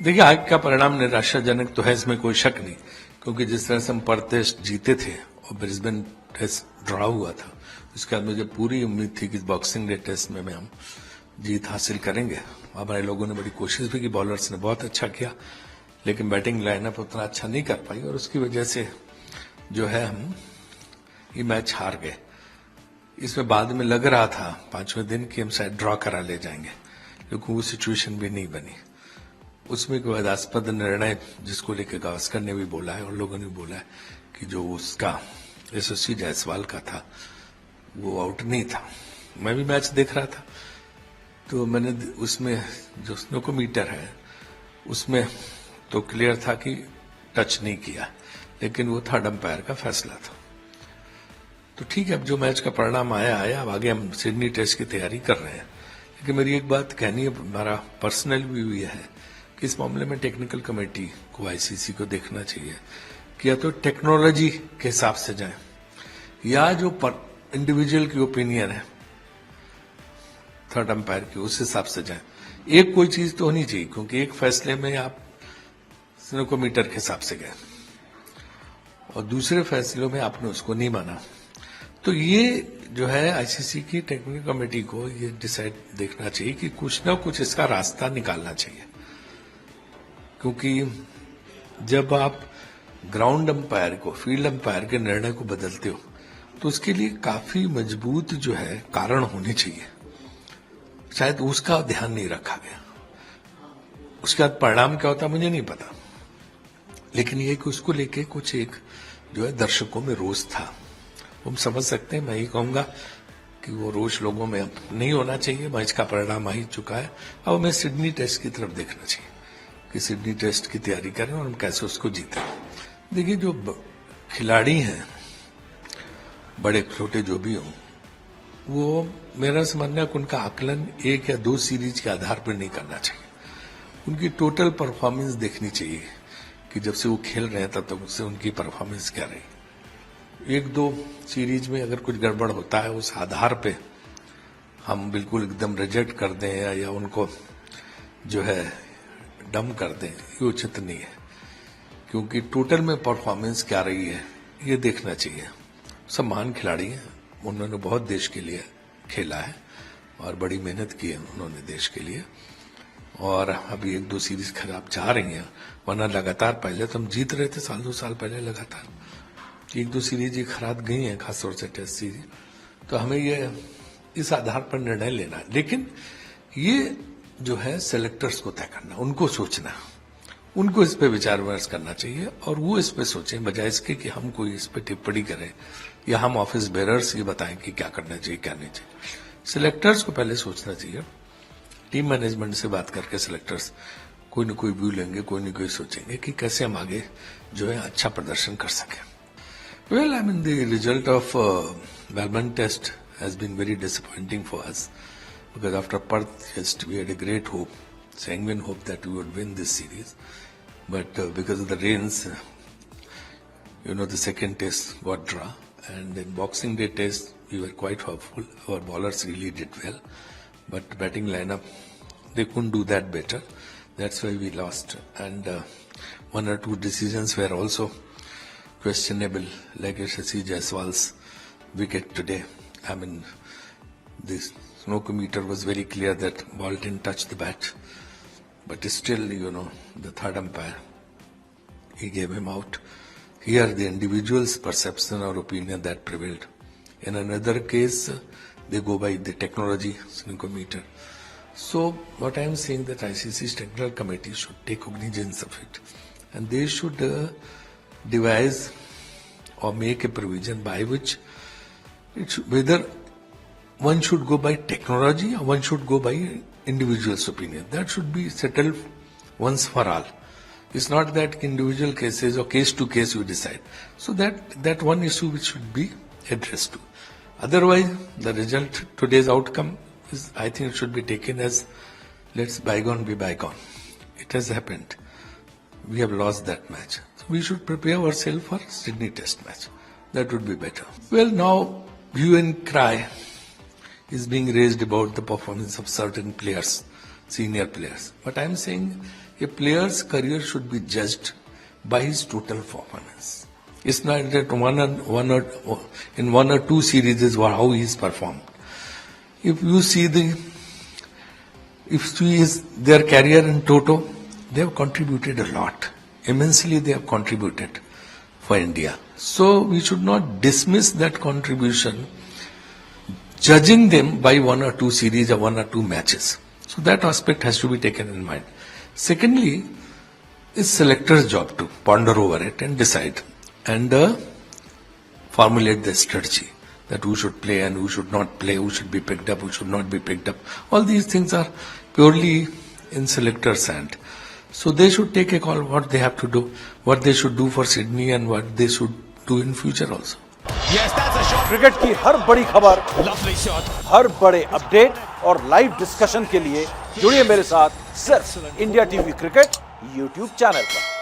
देखिए, आज का परिणाम निराशाजनक तो है, इसमें कोई शक नहीं, क्योंकि जिस तरह से हम पर्थ टेस्ट जीते थे और ब्रिस्बेन टेस्ट ड्रॉ हुआ था, उसके बाद मुझे पूरी उम्मीद थी कि बॉक्सिंग डे टेस्ट में हम जीत हासिल करेंगे। हमारे लोगों ने बड़ी कोशिश भी की, बॉलर्स ने बहुत अच्छा किया, लेकिन बैटिंग लाइनअप उतना अच्छा नहीं कर पाई और उसकी वजह से जो है हम ये मैच हार गए। इसमें बाद में लग रहा था 5वें दिन कि हम शायद ड्रॉ करा ले जाएंगे, लेकिन वो सिचुएशन भी नहीं बनी। उसमें कोई विवादास्पद निर्णय जिसको लेकर गावस्कर ने भी बोला है और लोगों ने भी बोला है कि जो उसका यशस्वी जायसवाल का था वो आउट नहीं था। मैं भी मैच देख रहा था, तो मैंने उसमें जो स्नोकोमीटर है उसमें तो क्लियर था कि टच नहीं किया, लेकिन वो थर्ड अंपायर का फैसला था। तो ठीक है, अब जो मैच का परिणाम आया, अब आगे हम सिडनी टेस्ट की तैयारी कर रहे हैं। लेकिन मेरी एक बात कहनी है, हमारा पर्सनल व्यू ये है कि इस मामले में टेक्निकल कमेटी को, आईसीसी को देखना चाहिए कि या तो टेक्नोलॉजी के हिसाब से जाए या जो इंडिविजुअल की ओपिनियन है थर्ड अंपायर की, उस हिसाब से जाए। एक कोई चीज तो होनी चाहिए, क्योंकि एक फैसले में आप स्नोकोमीटर के हिसाब से गए और दूसरे फैसलों में आपने उसको नहीं माना। तो ये जो है आईसीसी की टेक्निकल कमेटी को ये डिसाइड देखना चाहिए कि कुछ ना कुछ इसका रास्ता निकालना चाहिए, क्योंकि जब आप ग्राउंड अंपायर को, फील्ड अंपायर के निर्णय को बदलते हो तो उसके लिए काफी मजबूत जो है कारण होने चाहिए। शायद उसका ध्यान नहीं रखा गया। उसके बाद परिणाम क्या होता मुझे नहीं पता, लेकिन ये कि उसको लेके कुछ एक जो है दर्शकों में रोष था। हम समझ सकते हैं, मैं ही कहूंगा कि वो रोष लोगों में अब नहीं होना चाहिए। मैच का परिणाम आ ही चुका है, अब हमें सिडनी टेस्ट की तरफ देखना चाहिए कि सिडनी टेस्ट की तैयारी करें और हम कैसे उसको जीतें। देखिए, जो खिलाड़ी हैं, बड़े छोटे जो भी हों, वो मेरा समझना है कि उनका आकलन 1 या 2 सीरीज के आधार पर नहीं करना चाहिए। उनकी टोटल परफॉर्मेंस देखनी चाहिए कि जब से वो खेल रहे हैं तब तक उससे उनकी परफॉर्मेंस क्या रही। 1-2 सीरीज में अगर कुछ गड़बड़ होता है, उस आधार पे हम बिल्कुल एकदम रिजेक्ट कर दें या उनको जो है डम कर दें, ये उचित नहीं है। क्योंकि टोटल में परफॉर्मेंस क्या रही है ये देखना चाहिए। सब महान खिलाड़ी हैं, उन्होंने बहुत देश के लिए खेला है और बड़ी मेहनत की है उन्होंने देश के लिए। और अभी 1-2 सीरीज खराब जा रही हैं, वरना लगातार पहले तो हम जीत रहे थे, 1-2 साल पहले लगातार 1-2 सीरीज ये खराब गई हैं, खासतौर से टेस्ट सीरीज। तो हमें ये इस आधार पर निर्णय लेना है, लेकिन ये जो है सेलेक्टर्स को तय करना, उनको सोचना, उनको इस पे विचार विमर्श करना चाहिए और वो इस पे सोचें, बजाय इसके कि हम कोई इस पे टिप्पणी करें या हम ऑफिस बेरर्स ये बताएं कि क्या करना चाहिए क्या नहीं चाहिए। सिलेक्टर्स को पहले सोचना चाहिए। टीम मैनेजमेंट से बात करके सिलेक्टर्स कोई न कोई व्यू लेंगे, कोई न कोई सोचेंगे कि कैसे हम आगे जो है अच्छा प्रदर्शन कर सकें। Well, I mean, the result of Melbourne test has been very disappointing for us, because after Perth test we had a great hope, sanguine hope that we would win this series, but because of the rains, the second test got draw, and in Boxing Day test we were quite hopeful. Our bowlers really did well, but batting lineup they couldn't do that better. That's why we lost, and 1 or 2 decisions were also questionable, like Yashasvi Jaiswal's wicket today. I mean, this snokometer was very clear that ball didn't touch the bat, but still, the third umpire, he gave him out. Here, the individual's perception or opinion that prevailed. In another case, they go by the technology snokometer. So, what I am saying that ICC's technical committee should take cognizance of it, and they should devise or make a provision by which whether one should go by technology or one should go by individual's opinion. That should be settled once for all. It's not that individual cases or case to case we decide. So that one issue which should be addressed to. Otherwise, the result, today's outcome is, I think it should be taken as, let's bygone be bygone. It has happened. We have lost that match. So we should prepare ourselves for Sydney Test match. That would be better. Well, now hue and cry is being raised about the performance of certain players, senior players. But I am saying A player's career should be judged by his total performance. It's not that in one or two series is how he's performed. If you see their career in toto, they have contributed a lot. Immensely they have contributed for India. So we should not dismiss that contribution, judging them by one or two series or one or two matches. So that aspect has to be taken in mind. Secondly, it's selector's job to ponder over it and decide and formulate the strategy that who should play and who should not play, who should be picked up, who should not be picked up. All these things are purely in selector's hand. So they should take a call what they have to do, what they should do for Sydney and what they should do in future also. Yes, that's a shot. Cricket की हर बड़ी खबर, Lovely shot. हर बड़े update और live discussion के लिए जुड़िए मेरे साथ सिर्फ India TV cricket YouTube channel पर।